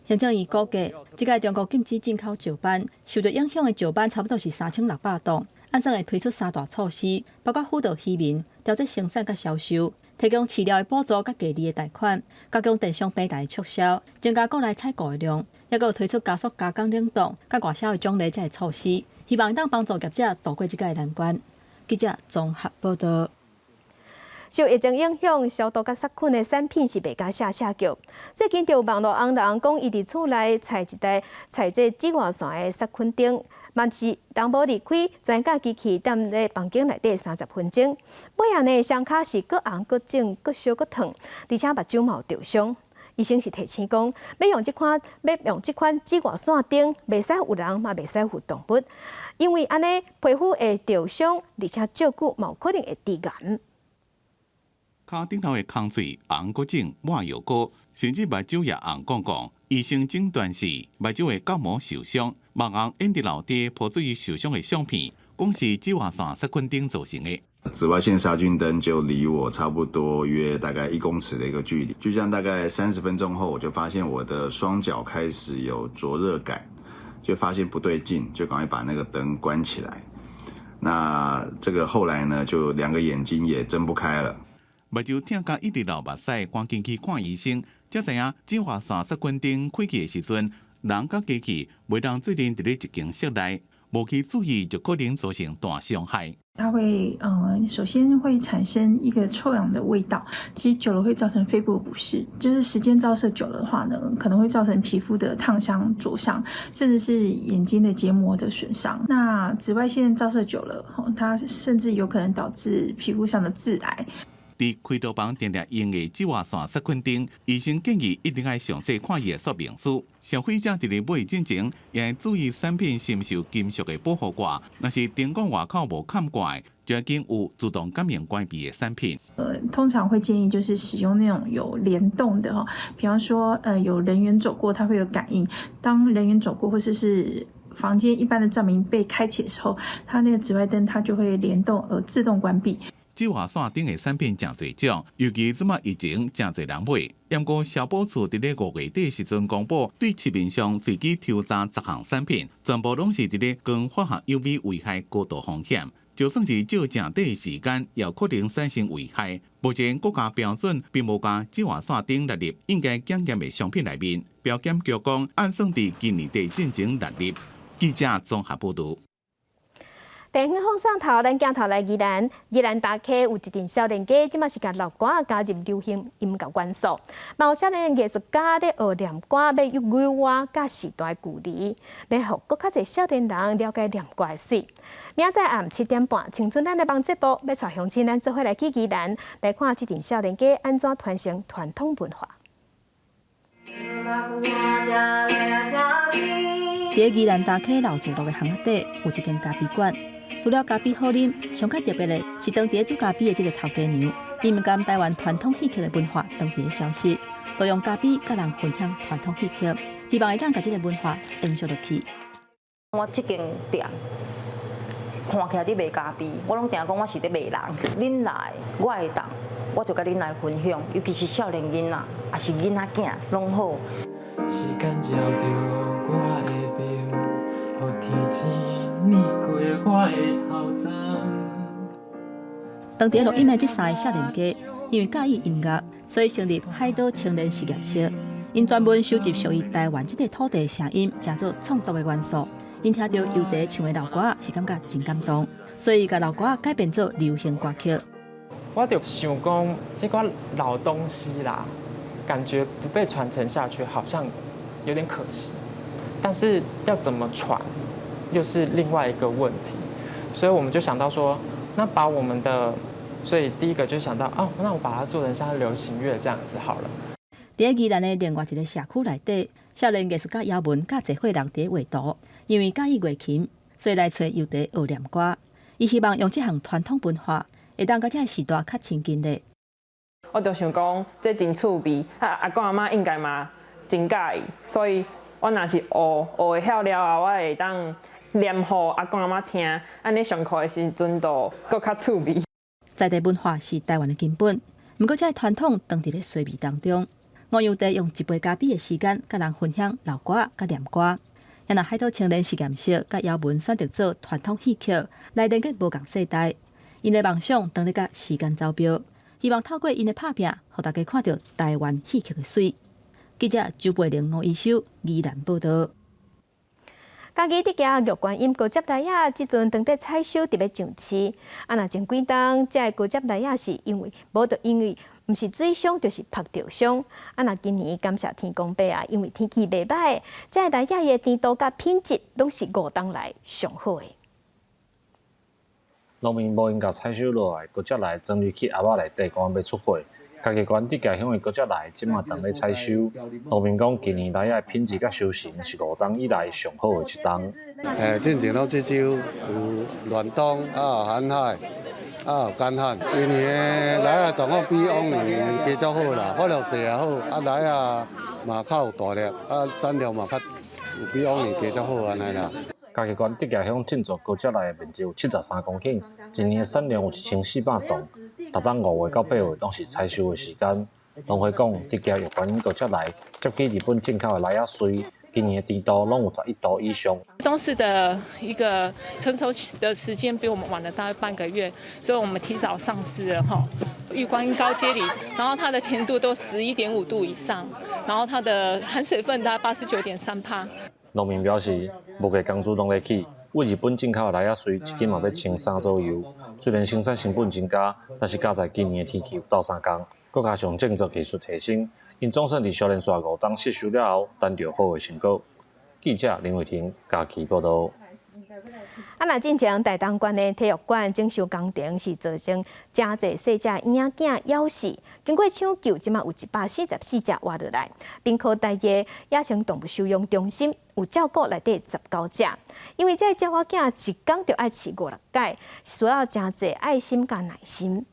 行政院估计，这届中国禁止进口石斑，受到影响的石斑差不多是3600吨。按算会推出3大措施，包括辅导渔民调节生产甲销售，提供饲料的补助甲价利的贷款，加强电商平台的促销，增加国内采购的量，也有推出加速加工冷冻甲外销的奖励这措施，希望当帮助业者渡过这届难关。记者综合报道。受疫情影响，消毒甲杀菌的产品是袂加下脚。最近就有网络红人讲，伊伫厝内采一台采这紫外线的杀菌灯，嘛是人无离开，专家机器踮咧房间内底30分钟。尾下呢，双脚是搁红搁肿搁烧搁烫，而且目睭嘛有着伤。医生是提醒讲，要用这款紫外线灯，袂使有人嘛袂使有动物，因为安尼皮肤会着伤，而且照顾嘛有可能会致癌。脚顶头的空水红过肿、抹药膏，甚至目睭也红光光。医生诊断是目睭的角膜受伤，目红印伫老爹泼出于受伤的相片，讲是紫外线杀菌灯造成的。紫外线杀菌灯就离我差不多约大概1公尺的一个距离，就这样大概30分钟后，我就发现我的双脚开始有灼热感，就发现不对劲，就赶快把那个灯关起来。那这个后来呢，就2个眼睛也睁不开了。目睭疼甲一直流目屎，赶紧去看医生，才知影紫外线杀菌灯开启的时阵，人甲机器袂当做阵伫咧一间室内，无去注意就可能造成大伤害。它会首先会产生一个臭氧的味道，其实久了会造成肺部的不适，就是时间照射久了的话呢，可能会造成皮肤的烫伤、灼伤，甚至是眼睛的结膜的损伤。那紫外线照射久了，它甚至有可能导致皮肤上的致癌。伫开刀房定定用的紫外线杀菌灯，医生建议一定要详细看伊的说明书。消费者伫咧买之前，也要注意产品是毋是有金属的保护挂。若是灯管外口无嵌挂的，就要紧有自动感应关闭的产品。通常会建议就是使用那种有联动的哈，比方说有人员走过，它会有感应。当人员走过或是房间一般的照明被开启的时候，它那个紫外灯它就会联动而自动关闭。紫外线灯的产品真侪种，尤其即马疫情真侪人买。不过消保处伫咧5月底时阵公布，对市面上随机抽查10项产品，全部拢是伫咧跟化学有味危害高度风险。就算是照正底的时间，也有可能产生危害。目前国家标准并无将紫外线灯纳入应该检验的商品内面。标检局讲，按算伫今年底进行纳入。记者综合报道。电影放上头，咱镜头来宜兰。宜兰大溪有一阵少年家，即马是甲老歌加入流行音乐元素。嘛有少年艺术家咧学念歌，要与语话甲时代距离，要互更较侪少年人了解念歌的水。明仔载暗7点半，青春咱的帮节目要带乡亲咱做伙来去宜兰，来看这阵少年家安怎传承传统文化。伫宜兰大溪老聚落的巷仔底有一间咖啡馆。除了咖啡好啉，上较特别的是当地煮咖啡的这个头家娘，伊毋甘台湾传统戏曲的文化当地消失，都用咖啡甲人分享传统戏曲，希望会当把这个文化延续落去。我这间店看起来伫卖咖啡，我拢定讲我是伫卖人。恁来，我会当，我就甲恁来分享，尤其是少年囡仔，也是囡仔囝，拢好。时间照着我的面，互天星。当地录音的这3个少年家，因为介意音乐，所以成立海岛青年实验室。因专门收集属于台湾这个土地的声音，加做创作的元素。因听到邮笛唱的老歌，是感觉真感动，所以把老歌改编做流行歌曲。我就想讲，这个老东西啦，感觉不被传承下去，好像有点可惜。但是要怎么传？又是另外一个问题，所以我们就想到说，那把我们的，所以第一个就想到，那我把它做成像流行乐这样子好了。伫宜兰的另外一个社区内底，少年艺术家姚文甲侪伙人伫画图，因为介意乐琴，所以来找邮笛学念歌。伊希望用这项传统文化，会当甲这个时代较亲近的。我就想讲，这真趣味，阿公阿妈应该嘛真介意，所以我若是学会晓了后，我会当念给阿公阿妈听，安尼上课的时阵就搁较趣味。在地文化是台湾的根本，不过这个传统当伫咧衰微当中。吴阳地用一杯咖啡的时间，甲人分享老歌甲念歌。也那海岛青年实验室甲姚文选择做传统戏曲来连接无共世代。因的梦想当咧甲时间走标，希望透过因的拍拼，互大家看到台湾戏曲的水。记者周培玲、吴一修宜兰报道。家己伫家玉观音高接台仔，即阵当地采收特别上市。若前几冬，这高接台仔是因为毋是水伤，就是拍着伤。若今年感谢天公伯因为天气袂歹，这台仔的甜度甲品质拢是5冬来上好的。农民无因甲采收落来，高接来装入去盒仔内底，讲要出货。家己县伫家乡的高接来，即马当咧采收。农民讲，今年来的品质甲收成是5冬以来上好的一冬。进前拢这周有暖冬寒海有干旱，今年来状况比往年加较好啦，发量细也好，来嘛较有大粒，产量嘛较有比往年加较好安尼啦。家己县伫家乡种植高接来的面积有73公顷，今年的产量有1400吨。逐当5月到8月拢是采收的时间。农会讲，伫家玉观音高接来接近日本进口的来仔水，今年的甜度拢有11度以上。东市的一个成熟的时间比我们晚了大概半个月，所以我们提早上市了哈。玉观音高阶里，然后它的甜度都11.5度以上，然后它的含水分大概89.3%。农民表示，目前工资拢在起，为日本进口的来仔水一斤嘛要1300左右。虽然生产成本增加，但是加在今年的天气有斗相共，搁加上种植技术提升，因总算伫小连续5冬吸收了后，单着好的成果。记者林伟霆嘉义报道。若进前大东县的体育馆整修工程是造成真侪细只婴仔夭死，经过抢救，即马有144只活落来，并可带入野生动物收容中心，有照顾内底19只。因为这鸟仔囝一工就爱饲5、6摆，需要真侪爱心甲耐心。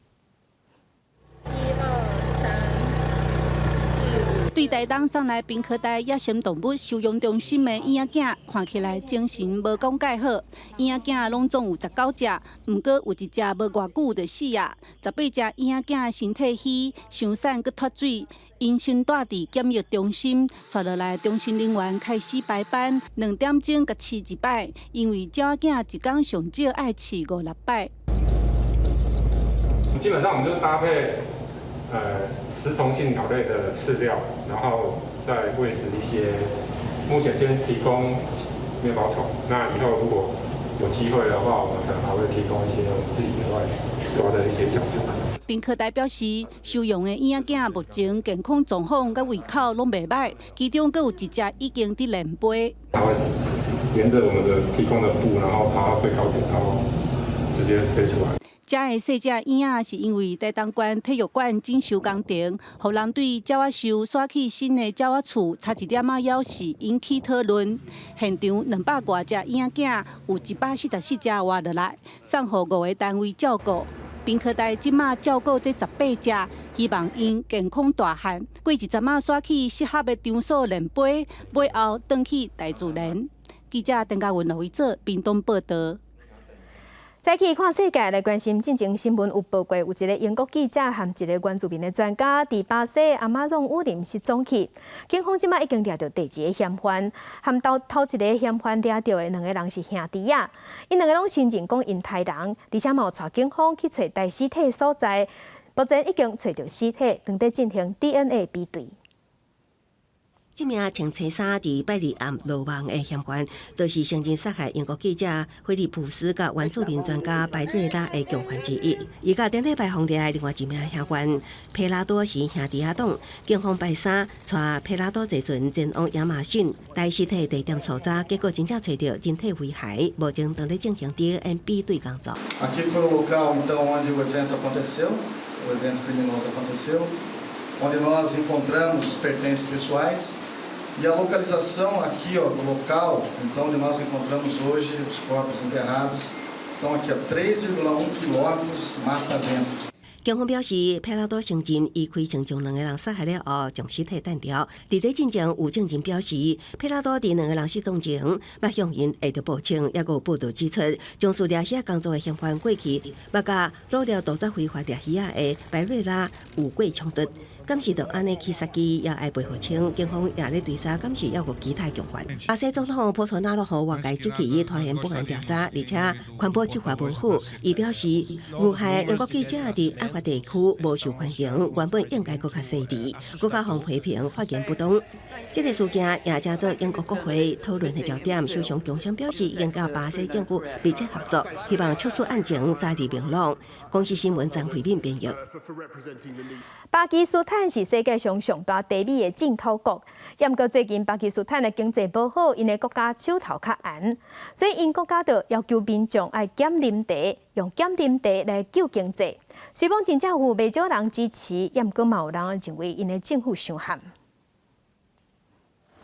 对台东送来滨科大野生动物收容中心的婴仔囝，看起来精神无讲介好。婴仔囝拢总有19只，毋过有一只无偌久就死啊。18只婴仔囝的身体虚、伤瘦佮脱水，因先带伫检疫中心，刷落来中心人员开始排班，2点钟甲饲一摆，因为鸟仔囝一工上少爱饲5、6摆。基本上我们就是搭配食虫性鸟类的饲料，然后再喂食一些，目前先提供面包虫。那以后如果有机会的话，我们可能还会提供一些我们自己额外抓的一些小虫。并科大表示，收容的婴仔囝目前健康状况甲胃口拢袂歹，其中阁有一只已经伫练飞。它会沿着我们的提供的布，然后爬到最高点，然后直接飞出来。这个细只婴仔是因为台东县体育馆整修工程，互人对鸟仔兽刷起新的鸟仔厝差一点夭死引起讨论。现场200多只婴仔囝，有144只活落来，送互5个单位照顾。滨科大即马照顾这18只，希望因健康大汉，过一阵仔刷起适合的场所练飞，尾后转去大自然。记者邓家文、刘伟做屏东报道。早起看世界来关心，进前新闻有报过，有一个英国记者和一个原住民的专家伫巴西阿马隆雨林失踪去。警方即马已经抓到第2个嫌犯，和头一个嫌犯抓到的2个人是兄弟仔。因2个拢承认讲因杀人，而且嘛有带警方去找带尸体所在。目前已经找到尸体，正在进行 DNA 比对。这名穿青衫伫拜日暗落网的嫌犯，就是承认杀害英国记者菲利普斯甲原住民专家拜瑞拉的共犯之一。伊甲顶礼拜放掠的另外一名嫌犯佩拉多是兄弟仔党，警方拜三带佩拉多坐船前往亚马逊，带尸体地点搜查，结果真正找到人体遗骸，目前正在进行 DNA 比对工作。Aqui foi o local então onde o evento aconteceu, o evento criminoso aconteceu, onde nós encontramos os pertences pessoais. E a localização aqui ó, do local, então, onde nós encontramos hoje os corpos enterrados, estão aqui a 3,1 quilômetros mata dentro. 警方表示，佩拉多城镇以开枪将2个人杀害了后，将尸体弹掉。伫咧进前，有证人表示，佩拉多伫2个人失踪前，捌向因下着报称，也有报道指出，将属掠虾工作的嫌犯过去，捌甲掳了盗撮非法掠虾的白瑞拉有过冲突。监视到安尼去杀机，也爱被号称，警方也咧追查监视，也有其他共犯。巴西总统波索纳罗和外界周期拖延不安调查，而且环保执法无好。伊表示，遇害英国记者伫案发地区无受欢迎，原本应该更较细致，更加互批评发言不当。这个事件也正做英国国会讨论的焦点。首相强生表示，已经甲巴西政府密切合作，希望促使案情早日明朗。广西新闻张慧敏编译。巴基斯坦是世界上上大地米的进口国，也毋过最近巴基斯坦的经济无好，因的国家手头较严，所以因国家就要求民众爱减啉茶，用减啉茶来救经济。虽讲真正有袂少人支持，也毋过嘛有人认为因的政府伤悍。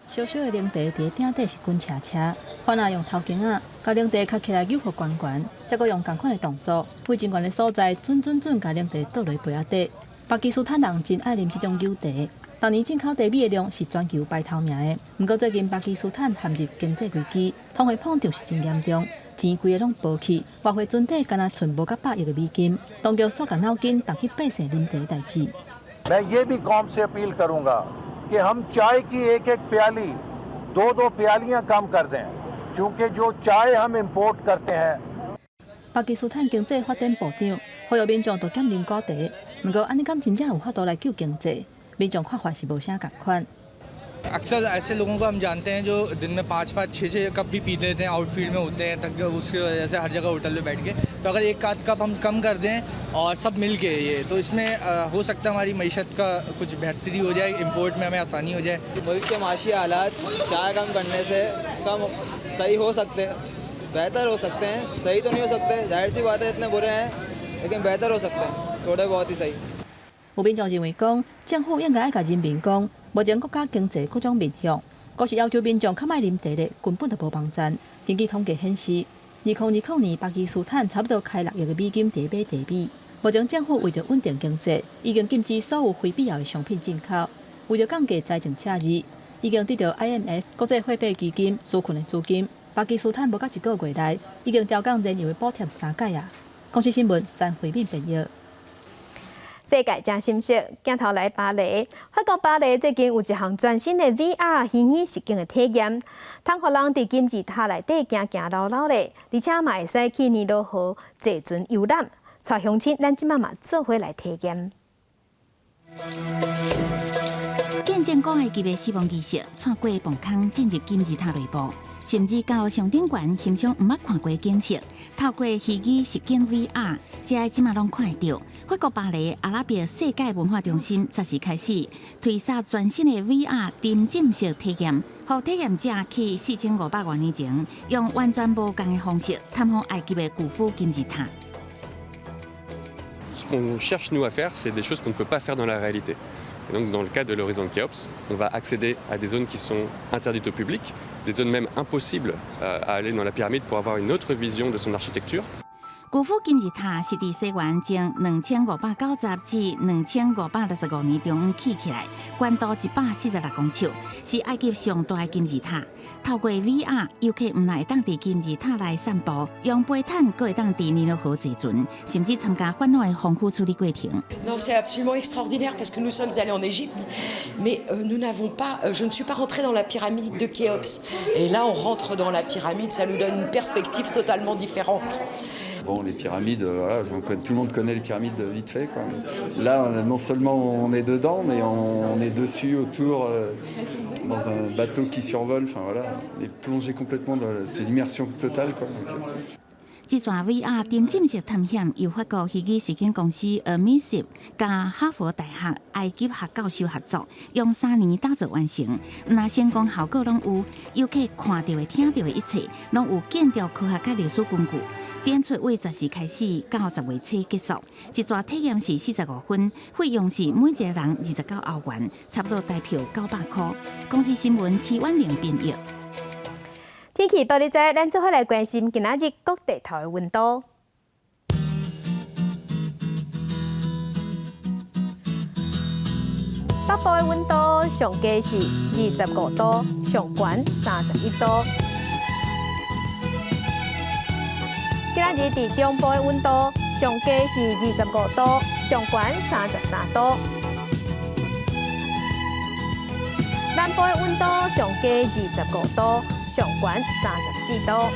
小小的冷茶伫顶底是滚车车，反而用头颈仔甲冷茶卡起来扭互悬悬，再搁用同款的动作，为真悬的所在准甲冷茶倒落杯仔底。巴基斯坦人真爱啉这种牛茶，当年进口茶米的量是全球排头名的。不过最近巴基斯坦陷入经济危机，通货膨胀是真严重，钱规个拢暴起，外汇存底敢若剩无甲100亿个美金。当局煞甲脑筋动去百姓啉茶的代志。मैं ये भी कौम से अपील करूंगा कि हम चाय की एक प्याली 2 प्यालियां कम कर दें, क्योंकि जो चाय हम इंपोर्ट करते हैं。巴基斯坦经济发展部长呼吁民众多减啉果茶，不过安尼敢真正有法度来救经济？民众看法是无啥共款。अक्सर ऐसे लोगों को हम जानते हैं जो दिन में 5-5, 6-6 कप भी पीते रहते हैं, आउटफील्ड में होते हैं, तक उसकी वजह से हर जगह होटल में बैठ के। तो अगर एक आध कप हम कम कर दें और सब मिल के ये, तो इसमें हो सकता है हमारी मईशत का कुछ बेहतरी हो जाए, इंपोर्ट में हमें आसानी हो जाए। मुल्क के माशी हालात चाय कम करने से कम सही हो सकते हैं, बेहतर हो सकते हैं। सही तो नहीं हो सकते, जाहिर सी बात है इतने बुरे हैं, लेकिन बेहतर हो सकते हैं, थोड़े बहुत ही सही। 有民众认为讲，政府应该爱甲人民讲，目前国家经济各种面向，果是要求民众较卖啉茶的，根本就无帮助。根据统计显示，2020年巴基斯坦差不多开6亿个美金伫买茶米。目前政府为着稳定经济，已经禁止所有非必要的商品进口，为着降低财政赤字，已经得到 IMF 国际货币基金纾困的资金。巴基斯坦无到1个月内，已经调降燃油的补贴3届啊。广西新闻张慧敏编译。世界正新息，镜头来巴黎。法国巴黎最近有一项全新的 VR 虚拟实境的体验，通互人伫金字塔内底行行绕绕的，而且嘛会使去尼罗河坐船游览。带乡亲，咱即马嘛做伙来体验。见证古埃及的死亡仪式，穿过棚坑进入金字塔内部，甚至到上顶悬欣赏毋捌看过的景色。透过虚拟实境 VR， 这即马拢看得到。法国巴黎阿拉伯世界文化中心则是开始推出全新的 VR 沉浸式体验，让体验者去4500多年前，用完全无同的方式探访埃及的古夫金字塔。Ce qu'on cherche nous à faire, c'est des choses qu'on ne peut pas faire dans la réalité. Et donc dans le cadre de l'horizon de Khéops, on va accéder à des zones qui sont interdites au public, des zones même impossibles à aller dans la pyramide pour avoir une autre vision de son architecture. 古夫金字塔是伫西元前2590至2565年中起来，高度146公尺，是埃及上大的金字塔。透过 VR， 游客唔但会当伫金字塔内散步，用飞毯，阁会当伫尼罗河坐船，甚至参加烦恼的防腐处理过程。Non, c'est absolument extraordinaire parce que nous sommes allés en Égypte, mais nous n'avons pas, je ne suis pas rentrée dans la pyramide de Khéops. Et là, on rentre dans la pyramide, ça nous donne une perspective totalement différente. Bon, les pyramides, voilà, tout le monde connaît les pyramides vite fait, quoi. Là, non seulement on est dedans, mais on est dessus, autour, dans un bateau qui survole. Enfin voilà, on est plongé complètement dans c'est l'immersion totale, quoi. Donc, 这段 VR 沉浸式探险由法国虚拟实境公司 Amissive 加哈佛大学埃及学教授合作，用3年打造完成。那成功效果拢有，游客看到的、听到的一切，拢有建筑科学甲历史根据。展出为10时开始，到10月初结束。一段体验是45分，费用是每一个人29欧元，差不多台票900块。公司新闻齐婉玲编译。天气报你知，咱做伙来关心今仔日各地头的温度。北部的温度上低是25度，上悬31度。今仔日伫中部的温度上低是25度，上悬33度。南部的温度上低25度，上悬34度。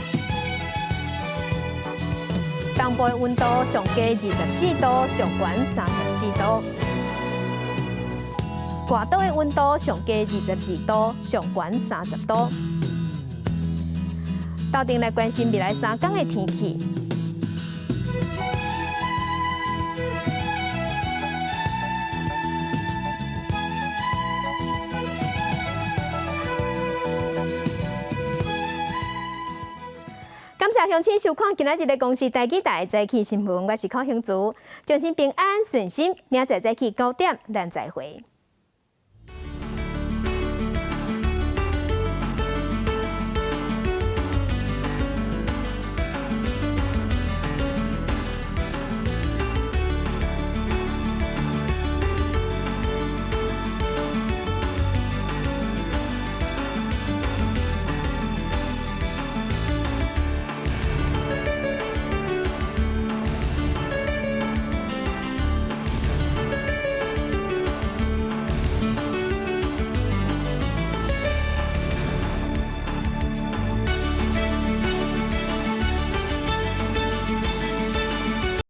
东部的温度上低24度，上悬34度。外岛的温度上低22度，上悬30度。斗阵来关心未来3天的天气。感谢乡亲收看今仔日的公视台记台早起新闻，我是邝兴竹，祝您平安顺心，明仔早起9点咱再会。